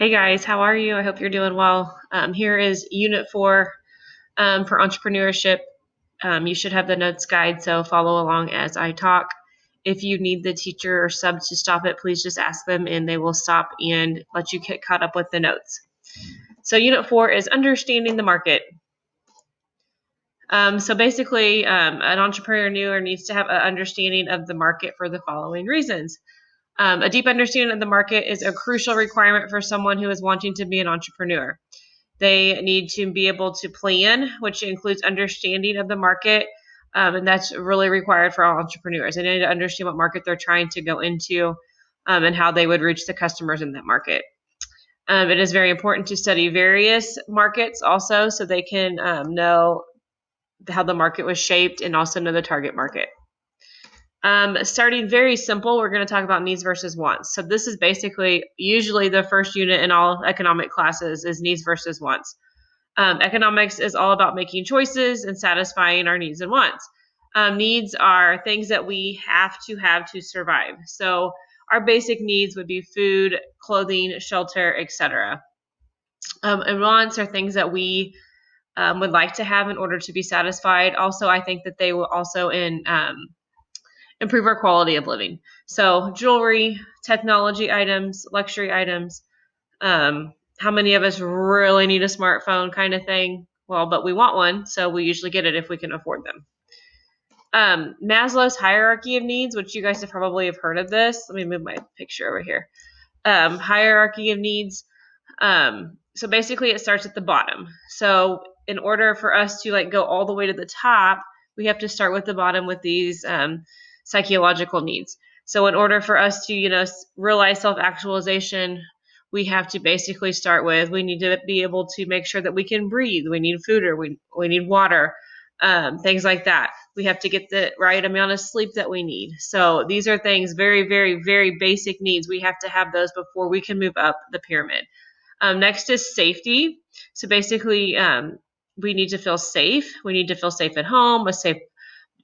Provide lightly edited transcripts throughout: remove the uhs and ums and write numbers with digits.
Hey guys, how are you? I hope you're doing well. Here is Unit 4 for Entrepreneurship. You should have the notes guide, so follow along as I talk. If you need the teacher or sub to stop it, please just ask them and they will stop and let you get caught up with the notes. So Unit 4 is Understanding the Market. So basically, an entrepreneur needs to have an understanding of the market for the following reasons. A deep understanding of the market is a crucial requirement for someone who is wanting to be an entrepreneur. They need to be able to plan, which includes understanding of the market, and that's really required for all entrepreneurs. They need to understand what market they're trying to go into and how they would reach the customers in that market. It is very important to study various markets also so they can know how the market was shaped and also know the target market. Starting very simple, we're going to talk about needs versus wants. So this is basically usually the first unit in all economic classes is needs versus wants. Economics is all about making choices and satisfying our needs and wants. Needs are things that we have to survive. So our basic needs would be food, clothing, shelter, etc. And wants are things that we would like to have in order to be satisfied. Also, I think that they will also improve our quality of living. So jewelry, technology items, luxury items. How many of us really need a smartphone kind of thing? Well, but we want one, so we usually get it if we can afford them. Maslow's hierarchy of needs, which you guys have probably heard of this. Let me move my picture over here. Hierarchy of needs. So basically it starts at the bottom. So in order for us to go all the way to the top, we have to start with the bottom with these psychological needs. So in order for us to, realize self-actualization, we have to basically start with, we need to be able to make sure that we can breathe. We need food or we need water, things like that. We have to get the right amount of sleep that we need. So these are things, very, very, very basic needs. We have to have those before we can move up the pyramid. Next is safety. So basically, we need to feel safe. We need to feel safe at home,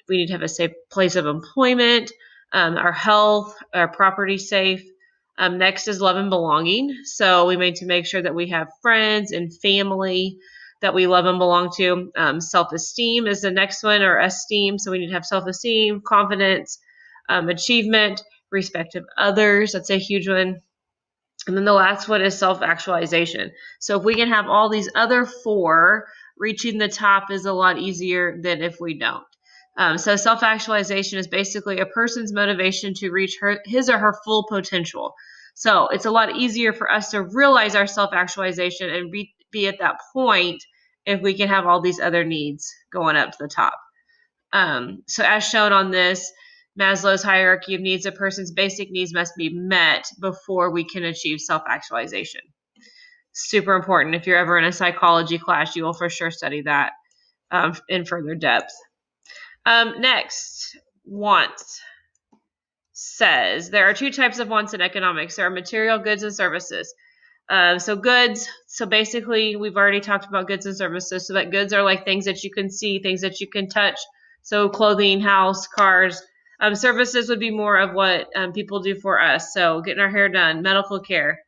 we need to have a safe place of employment, our health, our property safe. Next is love and belonging. So we need to make sure that we have friends and family that we love and belong to. Self-esteem is the next one, or esteem. So we need to have self-esteem, confidence, achievement, respect of others. That's a huge one. And then the last one is self-actualization. So if we can have all these other four, reaching the top is a lot easier than if we don't. So self-actualization is basically a person's motivation to reach his or her full potential. So it's a lot easier for us to realize our self-actualization and be at that point if we can have all these other needs going up to the top. So as shown on this, Maslow's hierarchy of needs, a person's basic needs must be met before we can achieve self-actualization. Super important. If you're ever in a psychology class, you will for sure study that in further depth. Next, wants says there are two types of wants in economics. There are material goods and services. So goods, so basically we've already talked about goods and services. So that goods are like things that you can see, things that you can touch. So clothing, house, cars. Services would be more of what people do for us. So getting our hair done, medical care,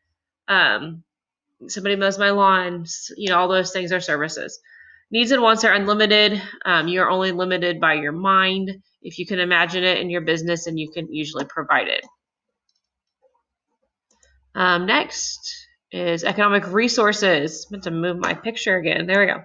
somebody mows my lawn, all those things are services. Needs and wants are unlimited. You're only limited by your mind. If you can imagine it in your business, and you can usually provide it. Next is economic resources. I'm meant to move my picture again. There we go.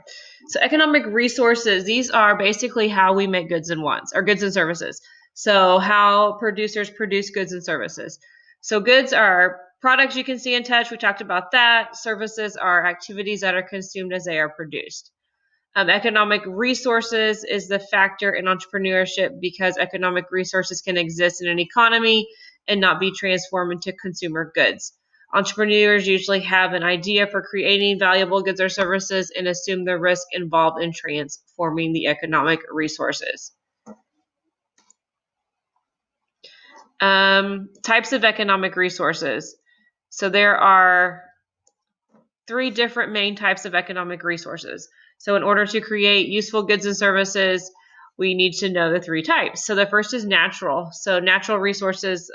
So economic resources, these are basically how we make goods and wants, or goods and services. So how producers produce goods and services. So goods are products you can see and touch. We talked about that. Services are activities that are consumed as they are produced. Economic resources is the factor in entrepreneurship because economic resources can exist in an economy and not be transformed into consumer goods. Entrepreneurs usually have an idea for creating valuable goods or services and assume the risk involved in transforming the economic resources. Types of economic resources. So there are three different main types of economic resources. So in order to create useful goods and services, we need to know the three types. So the first is natural. So natural resources,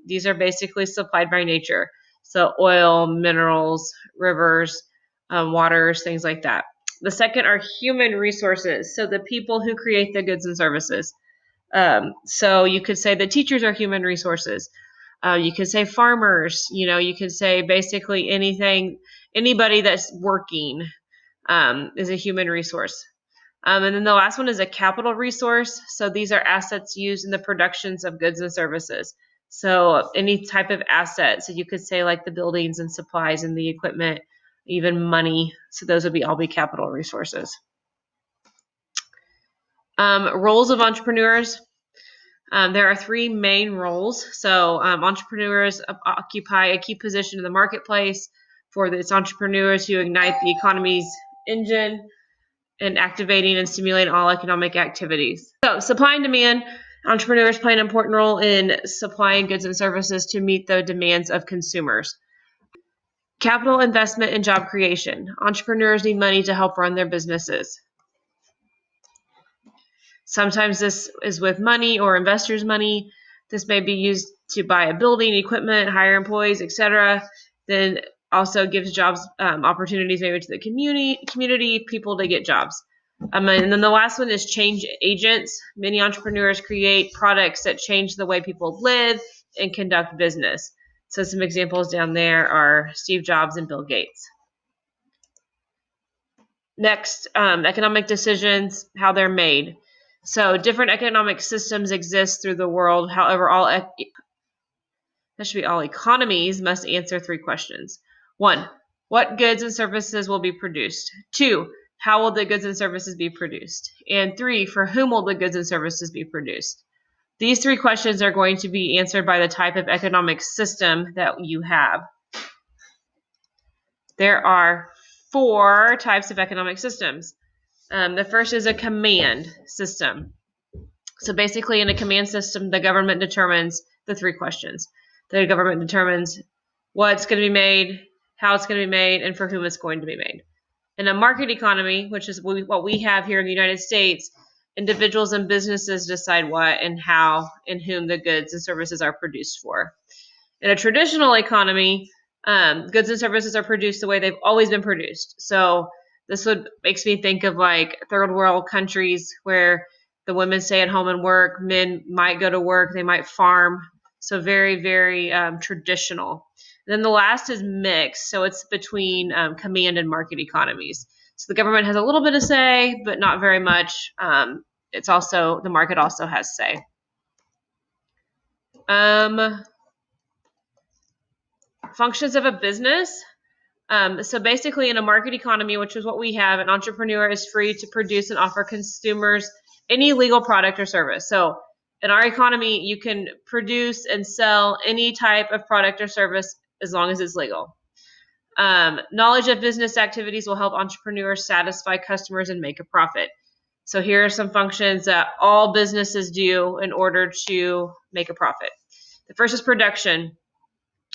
these are basically supplied by nature. So oil, minerals, rivers, waters, things like that. The second are human resources. So the people who create the goods and services. So you could say the teachers are human resources. You could say farmers, you could say basically anybody that's working is a human resource. And then the last one is a capital resource. So these are assets used in the productions of goods and services. So any type of asset. So you could say like the buildings and supplies and the equipment, even money. So those would all be capital resources. Roles of entrepreneurs. There are three main roles. So entrepreneurs occupy a key position in the marketplace. For its entrepreneurs who ignite the economy's engine and activating and stimulating all economic activities. So supply and demand. Entrepreneurs play an important role in supplying goods and services to meet the demands of consumers. Capital investment and job creation. Entrepreneurs need money to help run their businesses. Sometimes this is with money or investors' money. This may be used to buy a building, equipment, hire employees, etc. Then also gives jobs opportunities maybe to the community, people to get jobs. And then the last one is change agents. Many entrepreneurs create products that change the way people live and conduct business. So some examples down there are Steve Jobs and Bill Gates. Next, economic decisions, how they're made. So different economic systems exist through the world. However, all economies must answer three questions. 1, what goods and services will be produced? 2, how will the goods and services be produced? And 3, for whom will the goods and services be produced? These three questions are going to be answered by the type of economic system that you have. There are 4 types of economic systems. The first is a command system. So basically in a command system, the government determines the 3 questions. The government determines what's going to be made, how it's going to be made, and for whom it's going to be made. In a market economy, which is what we have here in the United States, individuals and businesses decide what and how and whom the goods and services are produced for. In a traditional economy, goods and services are produced the way they've always been produced. So this makes me think of like third world countries where the women stay at home and work, men might go to work, they might farm. So very, very traditional. And then the last is mixed. So it's between command and market economies. So the government has a little bit of say, but not very much. It's also, the market also has say. Functions of a business. So basically in a market economy, which is what we have, an entrepreneur is free to produce and offer consumers any legal product or service. So in our economy, you can produce and sell any type of product or service as long as it's legal. Knowledge of business activities will help entrepreneurs satisfy customers and make a profit. So here are some functions that all businesses do in order to make a profit. The first is production.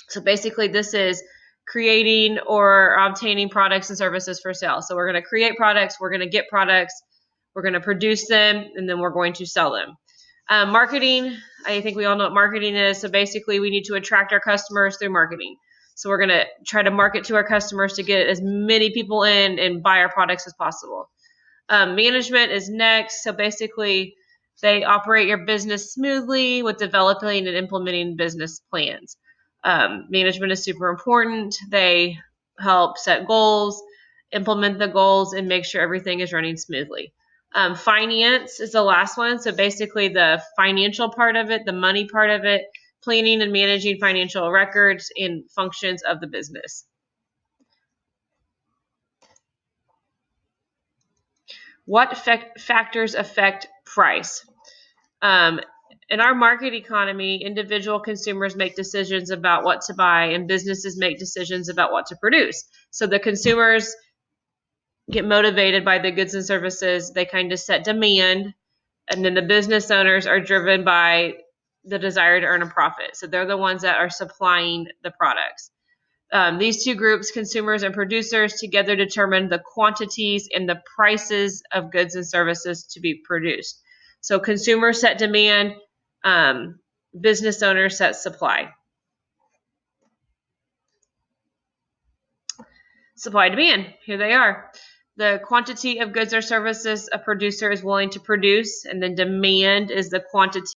So basically this is creating or obtaining products and services for sale. So we're going to create products, we're going to get products, we're going to produce them, and then we're going to sell them. Marketing, I think we all know what marketing is. So basically we need to attract our customers through marketing. So we're going to try to market to our customers to get as many people in and buy our products as possible. Management is next. So basically they operate your business smoothly with developing and implementing business plans. Management is super important. They help set goals, implement the goals, and make sure everything is running smoothly. Finance is the last one. So basically the financial part of it, the money part of it, planning and managing financial records and functions of the business. What factors affect price? In our market economy, individual consumers make decisions about what to buy and businesses make decisions about what to produce. So the consumers get motivated by the goods and services. They kind of set demand, and then the business owners are driven by the desire to earn a profit. So they're the ones that are supplying the products. These two groups, consumers and producers, together determine the quantities and the prices of goods and services to be produced. So consumers set demand, business owners set supply. Supply and demand, here they are. The quantity of goods or services a producer is willing to produce, and then demand is the quantity.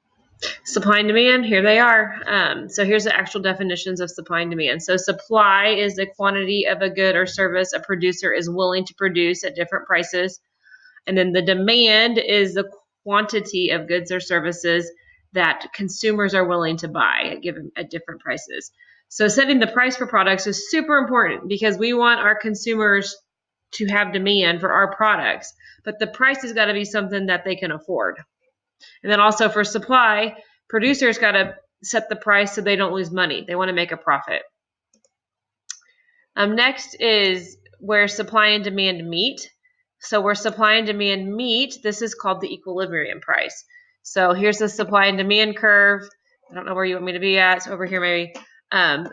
Supply and demand, here they are. So here's the actual definitions of supply and demand. So supply is the quantity of a good or service a producer is willing to produce at different prices. And then the demand is the quantity of goods or services that consumers are willing to buy at different prices. So setting the price for products is super important because we want our consumers to have demand for our products, but the price has got to be something that they can afford. And then also for supply, producers got to set the price so they don't lose money. They want to make a profit. Next is where supply and demand meet. So where supply and demand meet, this is called the equilibrium price. So here's the supply and demand curve. I don't know where you want me to be at. So over here maybe.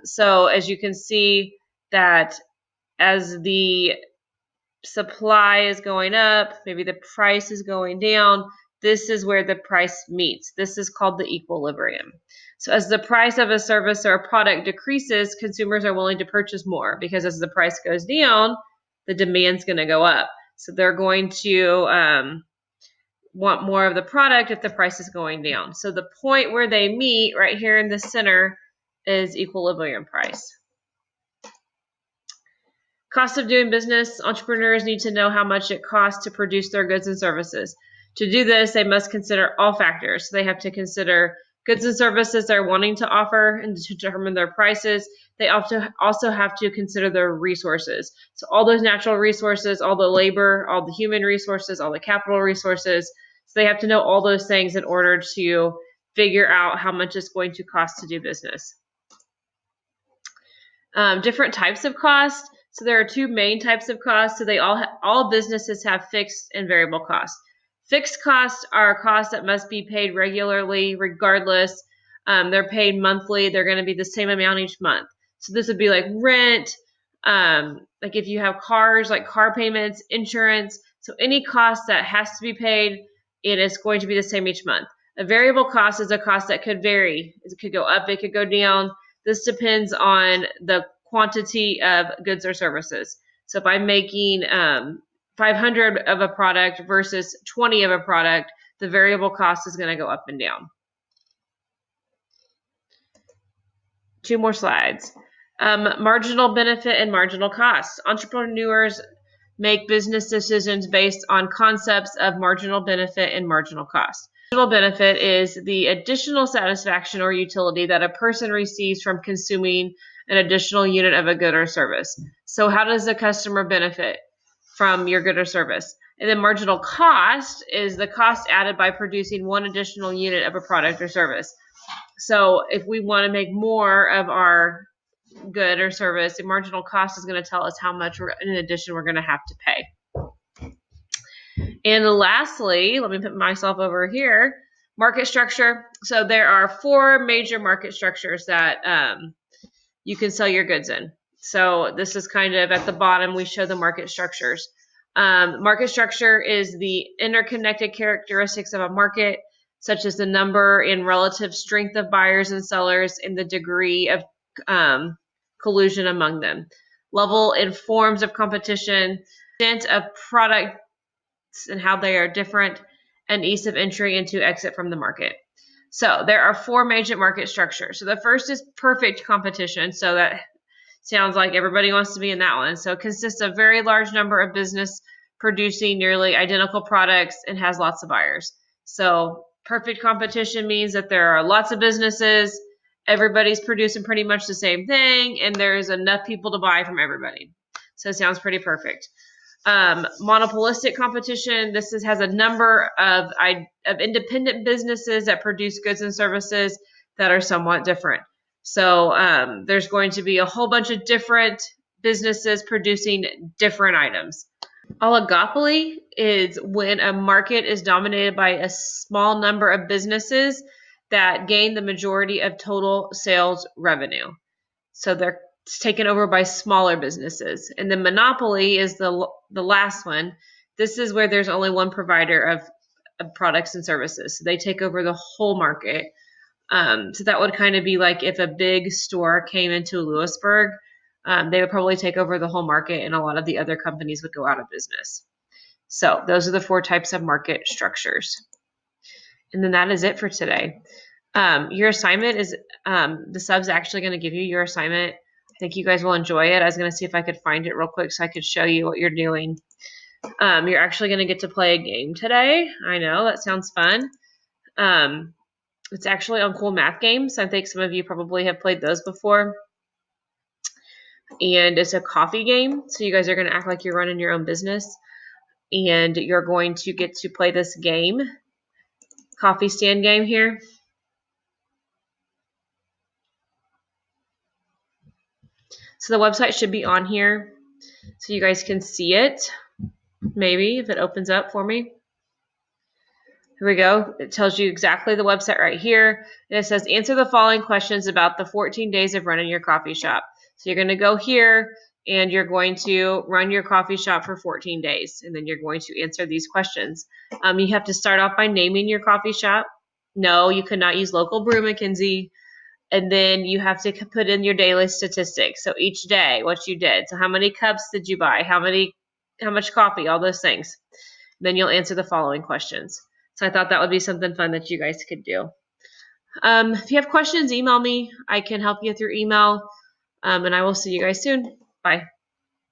So as you can see that as the supply is going up, maybe the price is going down, this is where the price meets. This is called the equilibrium. So as the price of a service or a product decreases, consumers are willing to purchase more because as the price goes down, the demand's going to go up. So they're going to want more of the product if the price is going down. So the point where they meet right here in the center is equilibrium price. Cost of doing business. Entrepreneurs need to know how much it costs to produce their goods and services. To do this, they must consider all factors. So they have to consider goods and services they're wanting to offer and to determine their prices. They also have to consider their resources. So all those natural resources, all the labor, all the human resources, all the capital resources. So they have to know all those things in order to figure out how much it's going to cost to do business. Different types of cost. So there are two main types of costs. So they all businesses have fixed and variable costs. Fixed costs are costs that must be paid regularly, regardless. They're paid monthly. They're going to be the same amount each month. So this would be like rent, like if you have cars, like car payments, insurance. So any cost that has to be paid, it is going to be the same each month. A variable cost is a cost that could vary. It could go up, it could go down. This depends on the quantity of goods or services. So if I'm making 500 of a product versus 20 of a product, the variable cost is going to go up and down. Two more slides. Marginal benefit and marginal cost. Entrepreneurs make business decisions based on concepts of marginal benefit and marginal cost. Marginal benefit is the additional satisfaction or utility that a person receives from consuming an additional unit of a good or service. So how does the customer benefit from your good or service? And then marginal cost is the cost added by producing one additional unit of a product or service. So if we want to make more of our good or service, the marginal cost is going to tell us how much in addition we're going to have to pay. And lastly, let me put myself over here, market structure. So there are four major market structures that you can sell your goods in. So this is kind of at the bottom, we show the market structures. Market structure is the interconnected characteristics of a market, such as the number and relative strength of buyers and sellers and the degree of collusion among them. Level and forms of competition, extent of product and how they are different, and ease of entry and to exit from the market. So there are four major market structures. So the first is perfect competition. So that sounds like everybody wants to be in that one. So it consists of a very large number of business producing nearly identical products and has lots of buyers. So perfect competition means that there are lots of businesses, everybody's producing pretty much the same thing, and there's enough people to buy from everybody. So it sounds pretty perfect. Monopolistic competition, has a number of independent businesses that produce goods and services that are somewhat different. So there's going to be a whole bunch of different businesses producing different items. Oligopoly is when a market is dominated by a small number of businesses that gain the majority of total sales revenue. So they're taken over by smaller businesses. And the monopoly is the last one. This is where there's only one provider of products and services. So they take over the whole market. So that would kind of be like if a big store came into Lewisburg. they would probably take over the whole market and a lot of the other companies would go out of business. So those are the 4 types of market structures. And then that is it for today. Your assignment is, the sub's actually going to give you your assignment. I think you guys will enjoy it. I was going to see if I could find it real quick so I could show you what you're doing. You're actually going to get to play a game today. I know, that sounds fun. It's actually on Cool Math Games. I think some of you probably have played those before. And it's a coffee game. So you guys are going to act like you're running your own business. And you're going to get to play this game, coffee stand game here. So the website should be on here so you guys can see it. Maybe if it opens up for me. Here we go. It tells you exactly the website right here. And it says, answer the following questions about the 14 days of running your coffee shop. So you're going to go here and you're going to run your coffee shop for 14 days. And then you're going to answer these questions. You have to start off by naming your coffee shop. No, you cannot use local brew, Mackenzie. And then you have to put in your daily statistics. So each day, what you did. So how many cups did you buy? How much coffee? All those things. Then you'll answer the following questions. So I thought that would be something fun that you guys could do. If you have questions, email me. I can help you through email. And I will see you guys soon. Bye.